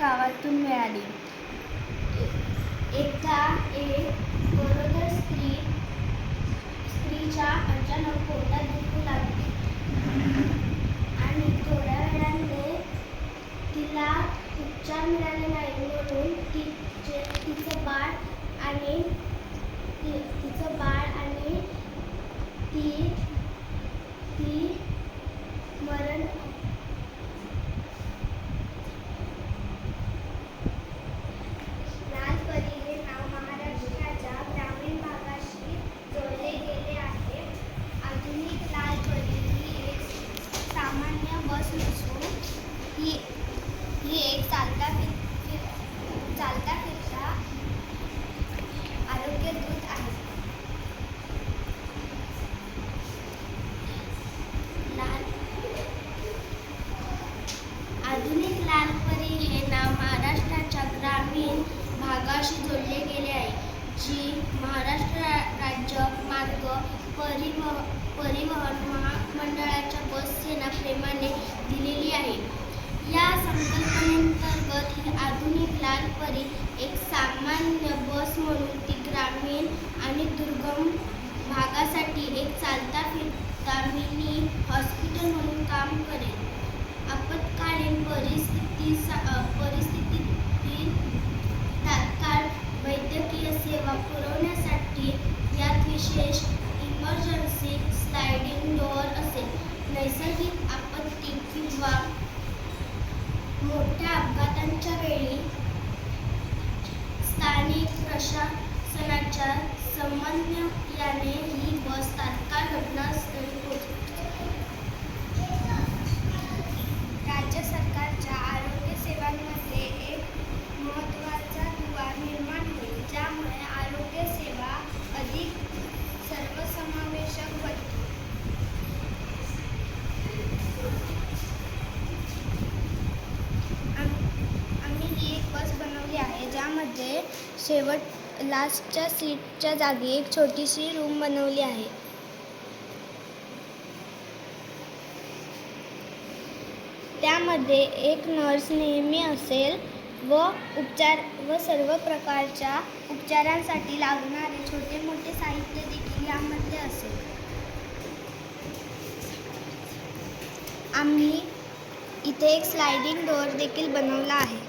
गावातून मिळाली. एकदा एक गरोदर स्त्रीच्या अचानक पोटात दुखू लागले आणि थोड्या वेळाने तिला उपचार मिळाले नाही, म्हणून तिचं बाळ आणि ती मरण. लाल परी हे नाव महाराष्ट्राच्या ग्रामीण भागाशी जोडले गेले आहे. आधुनिक लाल परी ही एक सामान्य बस नसून ही एक चालता फिरता आरोग्य दूत आहे. आधुनिक लाल परी हे नाव महाराष्ट्राच्या ग्रामीण भागाशी जोडले गेले आहे, जी महाराष्ट्र राज्य मार्ग परिवहन महामंडळाच्या बस सेना प्रेमाने दिलेली आहे. या संकल्पनेअंतर्गत ही आधुनिक लाल परी एक सामान्य बस म्हणून ती ग्रामीण आणि दुर्गम भागासाठी एक चालता फिरता मिनी हॉस्पिटल म्हणून काम करेल. आपत्कालीन परिस्थितीत तात्काळ वैद्यकीय सेवा पुरवण्यासाठी यात विशेष इमर्जन्सी स्लायडिंग डोअर असेल. नैसर्गिक आपत्ती किंवा मोठ्या अपघातांच्या वेळी स्थानिक प्रशासनाच्या समन्वयाने ही बस तात्काळ घटनास्थळी पोहोचते. राज्य सरकारच्या आरोग्य सेवांमध्ये एक महत्त्वाचा दुवा निर्माण होईल, ज्यामुळे आरोग्य सेवा अधिक सर्वसमावेशक बनतील. आम्ही ही एक बस बनवली आहे, ज्यामध्ये लास्टच्या सीटच्या जागी एक छोटीशी रूम बनवली आहे. त्यामध्ये एक नर्स नेहमी असेल व सर्व प्रकारच्या उपचारांसाठी लागणारे छोटे मोठे साहित्य देखील यामध्ये असेल. आम्ही इथे एक स्लायडिंग डोअर देखील बनवला आहे.